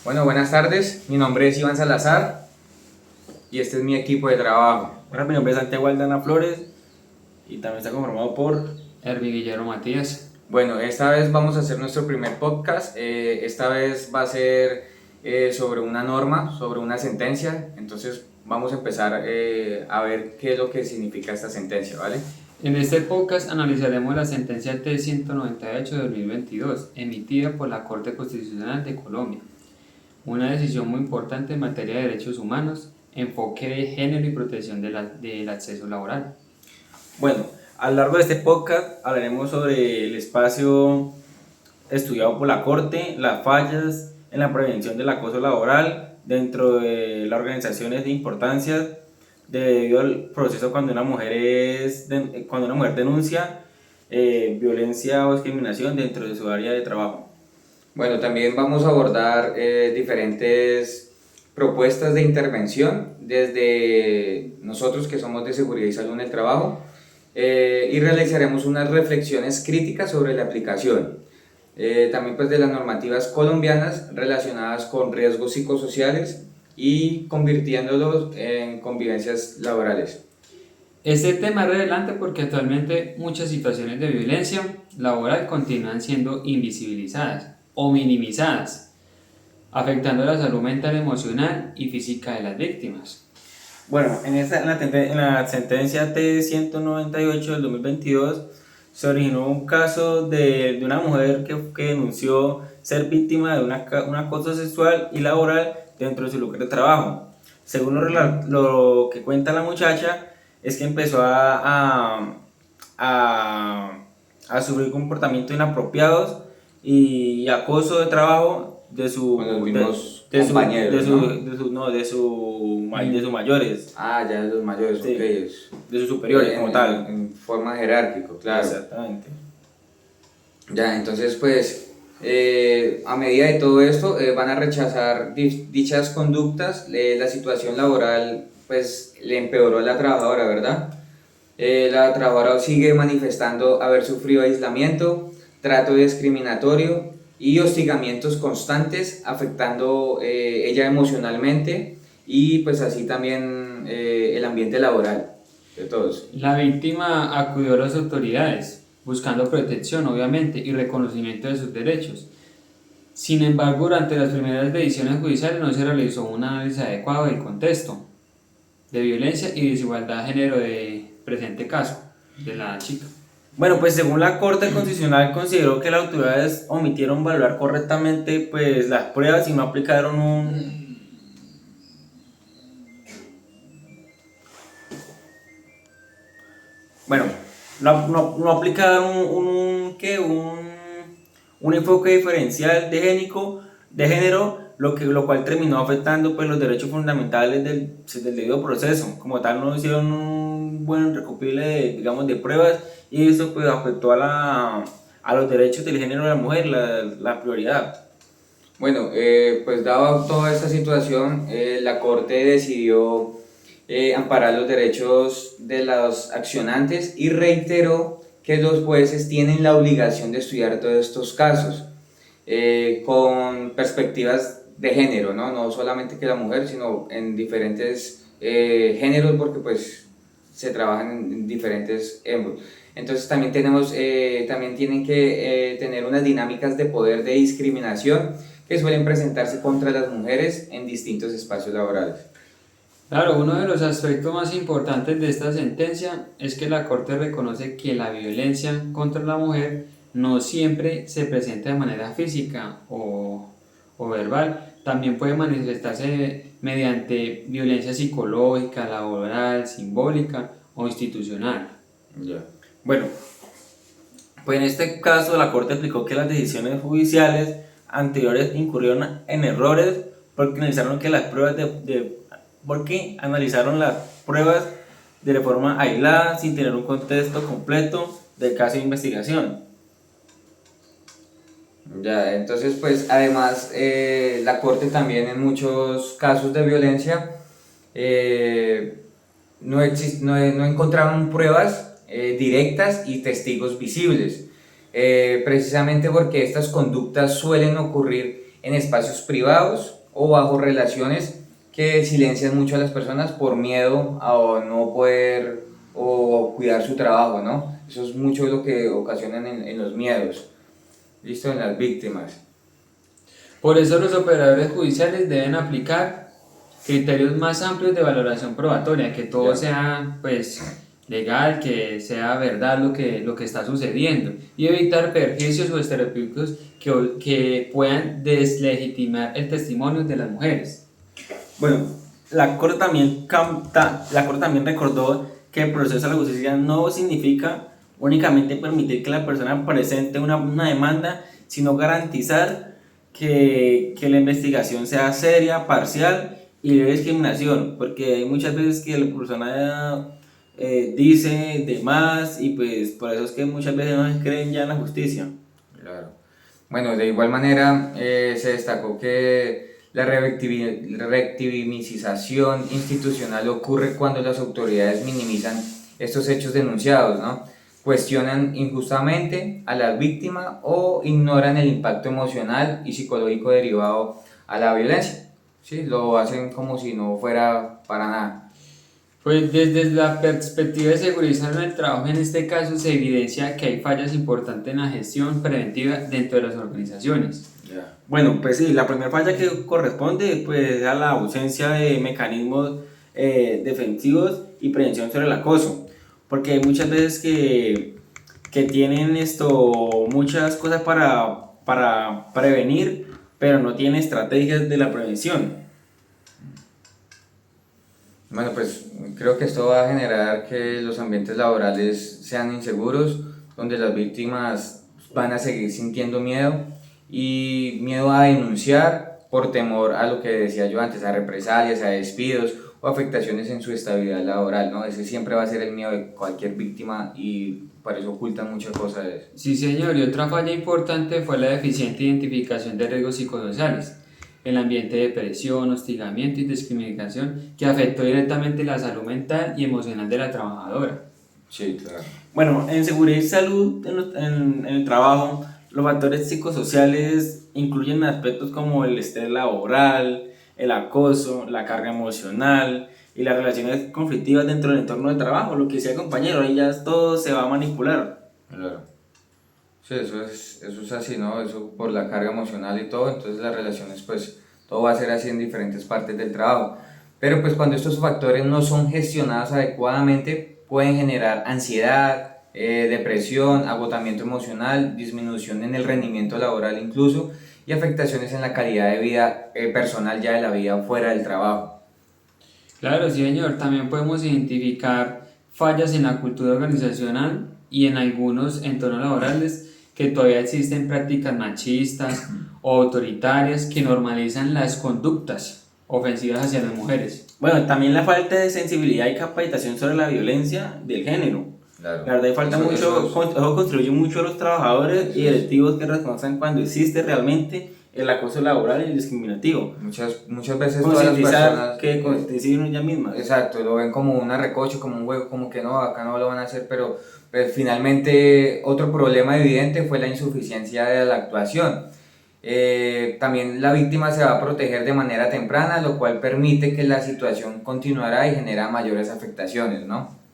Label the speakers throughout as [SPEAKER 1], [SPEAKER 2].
[SPEAKER 1] Bueno, buenas tardes. Mi nombre es Iván Salazar y este es mi equipo de trabajo.
[SPEAKER 2] Hola, mi nombre es Santiago Aldana Flores y también está conformado por...
[SPEAKER 3] Hervi Guillermo Matías.
[SPEAKER 1] Bueno, esta vez vamos a hacer nuestro primer podcast. Esta vez va a ser sobre una norma, sobre una sentencia. Entonces vamos a empezar a ver qué es lo que significa esta sentencia, ¿vale?
[SPEAKER 3] En este podcast analizaremos la sentencia T-198 de 2022, emitida por la Corte Constitucional de Colombia. Una decisión muy importante en materia de derechos humanos, enfoque de género y protección del acceso laboral.
[SPEAKER 2] Bueno, a lo largo de este podcast hablaremos sobre el espacio estudiado por la Corte, las fallas en la prevención del acoso laboral dentro de las organizaciones de importancia debido al proceso cuando una mujer denuncia violencia o discriminación dentro de su área de trabajo.
[SPEAKER 1] Bueno, también vamos a abordar diferentes propuestas de intervención desde nosotros que somos de seguridad y salud en el trabajo y realizaremos unas reflexiones críticas sobre la aplicación. También pues de las normativas colombianas relacionadas con riesgos psicosociales y convirtiéndolos en convivencias laborales.
[SPEAKER 3] Este tema es relevante porque actualmente muchas situaciones de violencia laboral continúan siendo invisibilizadas o minimizadas, afectando la salud mental, emocional y física de las víctimas.
[SPEAKER 2] Bueno, en la sentencia T-198 del 2022 se originó un caso de una mujer que denunció ser víctima de un acoso sexual y laboral dentro de su lugar de trabajo. Según lo que cuenta la muchacha, es que empezó a sufrir comportamientos inapropiados y acoso de trabajo de su
[SPEAKER 1] Con los mismos
[SPEAKER 2] de su
[SPEAKER 1] compañeros,
[SPEAKER 2] de sus mayores,
[SPEAKER 1] Ah, ya de los mayores,
[SPEAKER 2] sí,
[SPEAKER 1] ok.
[SPEAKER 2] de sus superiores como tal.
[SPEAKER 1] En forma jerárquica, claro.
[SPEAKER 2] Exactamente.
[SPEAKER 1] Ya, entonces pues a medida de todo esto van a rechazar dichas conductas, la situación laboral pues le empeoró a la trabajadora, ¿verdad? La trabajadora sigue manifestando haber sufrido aislamiento, trato discriminatorio y hostigamientos constantes, afectando ella emocionalmente y pues así también el ambiente laboral de todos.
[SPEAKER 3] La víctima acudió a las autoridades, buscando protección obviamente y reconocimiento de sus derechos. Sin embargo, durante las primeras decisiones judiciales no se realizó un análisis adecuado del contexto de violencia y desigualdad de género de presente caso de la chica.
[SPEAKER 2] Bueno, pues según la Corte Constitucional consideró que las autoridades omitieron valorar correctamente pues las pruebas y no aplicaron bueno, no aplicaron un enfoque diferencial de género, lo cual terminó afectando pues los derechos fundamentales del debido proceso. Como tal, no hicieron un buen recopile de pruebas y eso pues afectó a los derechos del género de la mujer, la prioridad.
[SPEAKER 1] Bueno, pues dado toda esta situación, la Corte decidió amparar los derechos de los accionantes y reiteró que los jueces tienen la obligación de estudiar todos estos casos con perspectivas de género, ¿no? No solamente que la mujer, sino en diferentes géneros, porque pues se trabajan en diferentes émbolos. Entonces también también tienen que tener unas dinámicas de poder de discriminación que suelen presentarse contra las mujeres en distintos espacios laborales.
[SPEAKER 3] Claro, uno de los aspectos más importantes de esta sentencia es que la Corte reconoce que la violencia contra la mujer no siempre se presenta de manera física o verbal, también puede manifestarse mediante violencia psicológica, laboral, simbólica o institucional.
[SPEAKER 1] Ya.
[SPEAKER 2] Bueno, pues en este caso la Corte explicó que las decisiones judiciales anteriores incurrieron en errores porque analizaron las pruebas de forma aislada sin tener un contexto completo del caso de investigación.
[SPEAKER 1] Ya, entonces pues además la Corte también en muchos casos de violencia no encontraron pruebas directas y testigos visibles, precisamente porque estas conductas suelen ocurrir en espacios privados o bajo relaciones que silencian mucho a las personas por miedo a no poder o cuidar su trabajo, ¿no? Eso es mucho lo que ocasionan en los miedos, ¿listo? En las víctimas.
[SPEAKER 3] Por eso los operadores judiciales deben aplicar criterios más amplios de valoración probatoria, que todo
[SPEAKER 1] Ya.
[SPEAKER 3] sea pues legal, que sea verdad lo que está sucediendo y evitar perjuicios o estereotipos que puedan deslegitimar el testimonio de las mujeres.
[SPEAKER 2] Bueno, la Corte también recordó que el proceso a la justicia no significa únicamente permitir que la persona presente una demanda, sino garantizar que la investigación sea seria, parcial y libre de discriminación, porque hay muchas veces que la persona dice de más y pues por eso es que muchas veces no se creen ya en la justicia.
[SPEAKER 1] Claro. Bueno, de igual manera se destacó que la revictimización institucional ocurre cuando las autoridades minimizan estos hechos denunciados, ¿no? Cuestionan injustamente a la víctima o ignoran el impacto emocional y psicológico derivado a la violencia. ¿Sí? Lo hacen como si no fuera para nada.
[SPEAKER 3] Pues desde la perspectiva de seguridad en el trabajo, en este caso se evidencia que hay fallas importantes en la gestión preventiva dentro de las organizaciones.
[SPEAKER 1] Ya.
[SPEAKER 2] Bueno, pues sí, la primera falla que corresponde pues a la ausencia de mecanismos defensivos y prevención sobre el acoso, porque hay muchas veces que tienen muchas cosas para prevenir, pero no tienen estrategias de la prevención.
[SPEAKER 1] Bueno, pues creo que esto va a generar que los ambientes laborales sean inseguros, donde las víctimas van a seguir sintiendo miedo y miedo a denunciar por temor a lo que decía yo antes, a represalias, a despidos o afectaciones en su estabilidad laboral, ¿no? Ese siempre va a ser el miedo de cualquier víctima y por eso ocultan muchas cosas de eso.
[SPEAKER 3] Sí, señor, y otra falla importante fue la deficiente identificación de riesgos psicosociales, el ambiente de presión, hostigamiento y discriminación que afectó directamente la salud mental y emocional de la trabajadora.
[SPEAKER 1] Sí, claro.
[SPEAKER 2] Bueno, en seguridad y salud en el trabajo, los factores psicosociales incluyen aspectos como el estrés laboral, el acoso, la carga emocional y las relaciones conflictivas dentro del entorno de trabajo. Lo que decía el compañero, ahí ya todo se va a manipular.
[SPEAKER 1] Claro. Sí, eso es así, ¿no? Eso por la carga emocional y todo, entonces las relaciones, pues, todo va a ser así en diferentes partes del trabajo. Pero pues cuando estos factores no son gestionados adecuadamente, pueden generar ansiedad, depresión, agotamiento emocional, disminución en el rendimiento laboral incluso, y afectaciones en la calidad de vida personal ya de la vida fuera del trabajo.
[SPEAKER 3] Claro, sí, señor, también podemos identificar fallas en la cultura organizacional y en algunos entornos laborales que todavía existen prácticas machistas o autoritarias que normalizan las conductas ofensivas hacia las mujeres.
[SPEAKER 2] Bueno, también la falta de sensibilidad y capacitación sobre la violencia del género.
[SPEAKER 1] Claro.
[SPEAKER 2] La verdad, falta eso contribuye mucho a los trabajadores y directivos que reconocen cuando existe realmente el acoso laboral y discriminativo.
[SPEAKER 1] Muchas veces todas las
[SPEAKER 2] Concientizar
[SPEAKER 1] personas...
[SPEAKER 2] que concienticen ellas mismas.
[SPEAKER 1] Exacto, lo ven como una recoche, como un juego, como que no, acá no lo van a hacer, pero pues, finalmente otro problema evidente fue la insuficiencia de la actuación. También la víctima se va a proteger de manera temprana, lo cual permite que la situación continuará y genera mayores afectaciones, ¿no?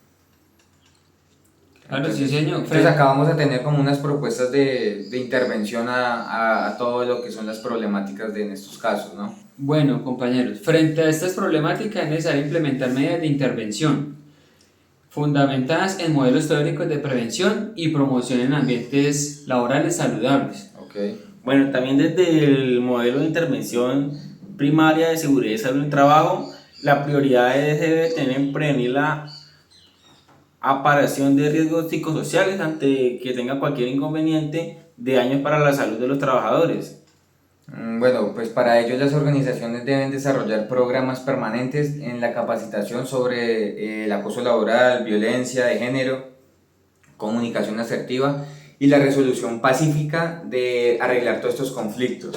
[SPEAKER 3] Claro, sí, señor.
[SPEAKER 1] Entonces acá vamos a tener como unas propuestas de intervención a todo lo que son las problemáticas en estos casos, ¿no?
[SPEAKER 3] Bueno, compañeros, frente a estas problemáticas es necesario implementar medidas de intervención fundamentadas en modelos teóricos de prevención y promoción en ambientes laborales saludables.
[SPEAKER 1] Okay.
[SPEAKER 2] Bueno, también desde el modelo de intervención primaria de seguridad y salud en el trabajo, la prioridad debe tener en prevenir la aparición de riesgos psicosociales ante que tenga cualquier inconveniente de daños para la salud de los trabajadores.
[SPEAKER 1] Bueno, pues para ello las organizaciones deben desarrollar programas permanentes en la capacitación sobre el acoso laboral, violencia de género, comunicación asertiva y la resolución pacífica de arreglar todos estos conflictos.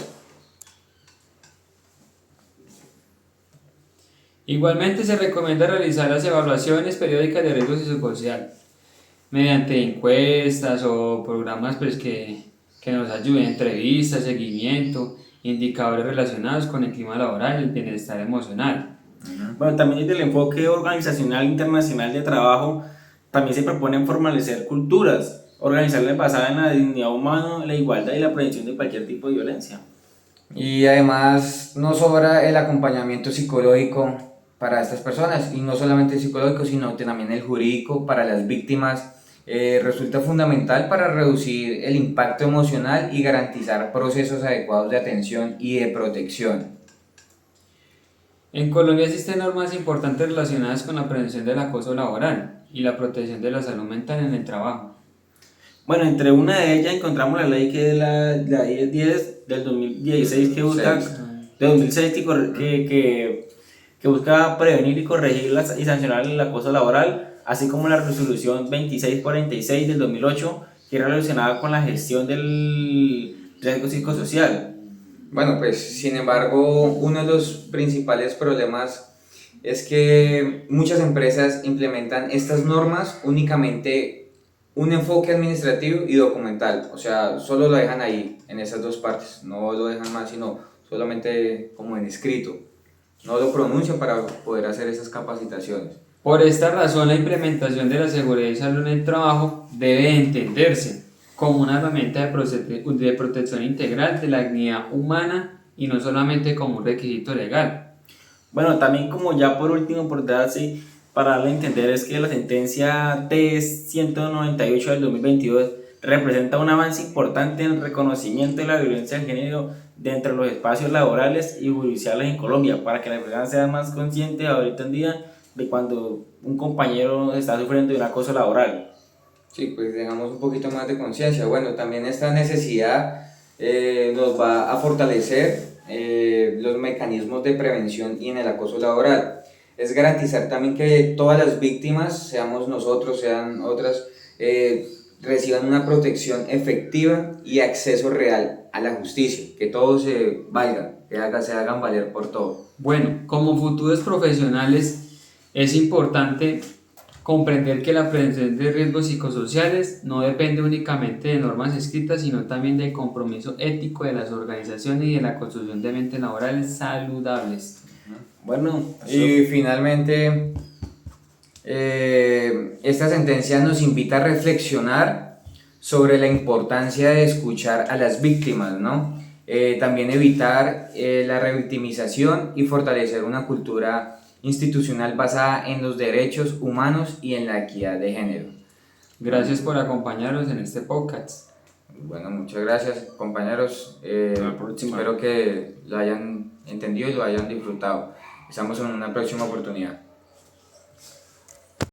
[SPEAKER 3] Igualmente se recomienda realizar las evaluaciones periódicas de riesgo psicosocial mediante encuestas o programas pues, que nos ayuden, entrevistas, seguimiento indicadores relacionados con el clima laboral y el bienestar emocional.
[SPEAKER 2] Bueno, también desde el enfoque organizacional internacional de trabajo, también se proponen fortalecer culturas organizacionales basadas en la dignidad humana, la igualdad y la prevención de cualquier tipo de violencia.
[SPEAKER 1] Y además no sobra el acompañamiento psicológico para estas personas, y no solamente el psicológico, sino también el jurídico para las víctimas. Resulta fundamental para reducir el impacto emocional y garantizar procesos adecuados de atención y de protección.
[SPEAKER 3] En Colombia existen normas importantes relacionadas con la prevención del acoso laboral y la protección de la salud mental en el trabajo.
[SPEAKER 2] Bueno, entre una de ellas encontramos la ley que es la 1010 del 2016 que busca, de 2006 que busca prevenir y corregir y sancionar el acoso laboral, así como la resolución 2646 del 2008 que era relacionada con la gestión del riesgo psicosocial.
[SPEAKER 1] Bueno, pues sin embargo, uno de los principales problemas es que muchas empresas implementan estas normas únicamente un enfoque administrativo y documental, o sea, solo lo dejan ahí, en esas dos partes, no lo dejan más, sino solamente como en escrito, no lo pronuncian para poder hacer esas capacitaciones.
[SPEAKER 3] Por esta razón, la implementación de la seguridad y salud en el trabajo debe entenderse como una herramienta de protección integral de la dignidad humana y no solamente como un requisito legal.
[SPEAKER 2] Bueno, también como ya por último, por darse para darle a entender, es que la sentencia T-198 del 2022 representa un avance importante en el reconocimiento de la violencia de género dentro de los espacios laborales y judiciales en Colombia, para que las personas sean más conscientes ahorita en día de cuando un compañero está sufriendo de un acoso laboral.
[SPEAKER 1] Sí, pues dejamos un poquito más de conciencia. Bueno, también esta necesidad nos va a fortalecer los mecanismos de prevención y en el acoso laboral. Es garantizar también que todas las víctimas, seamos nosotros, sean otras, reciban una protección efectiva y acceso real a la justicia, que todos se valgan, se hagan valer por todo.
[SPEAKER 3] Bueno, como futuros profesionales es importante comprender que la prevención de riesgos psicosociales no depende únicamente de normas escritas, sino también del compromiso ético de las organizaciones y de la construcción de ambientes laborales saludables.
[SPEAKER 2] Bueno,
[SPEAKER 1] y finalmente, esta sentencia nos invita a reflexionar sobre la importancia de escuchar a las víctimas, ¿no? También evitar la revictimización y fortalecer una cultura institucional basada en los derechos humanos y en la equidad de género.
[SPEAKER 3] Gracias por acompañarnos en este podcast.
[SPEAKER 1] Bueno, muchas gracias, compañeros.
[SPEAKER 2] Hasta la próxima.
[SPEAKER 1] Espero que lo hayan entendido y lo hayan disfrutado. Estamos en una próxima oportunidad.